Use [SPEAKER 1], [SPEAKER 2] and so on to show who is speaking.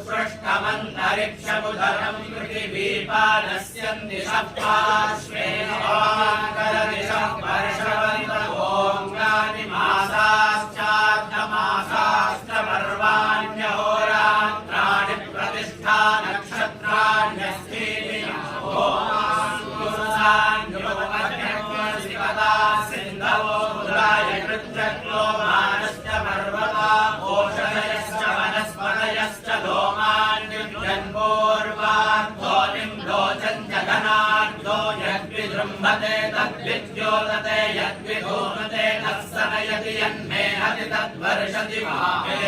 [SPEAKER 1] पृष्ठमन्तरिक्षमुदरं पृथिवीपादस्यन्ति सप्ताश्वेन अवाङ्करदिशः वर्षवन्त ओङ्गानि मासाश्चार्धमासाश्चपर्वाण्यहोरात्राणि प्रतिष्ठानक्षत्राण्यस्थीनि सिन्धवो मुदाय कृत्रक्लो मानश्च पर्वता ओषधयश्च वनस्पतयश्च लोमान्युजन्पूर्वार्धोनिं लोचन् जगनार्धो यद्विजृम्भते तद्विद्योतते यद्विधूमते तत्सनयति यन्मे हति तद्वर्षति मामे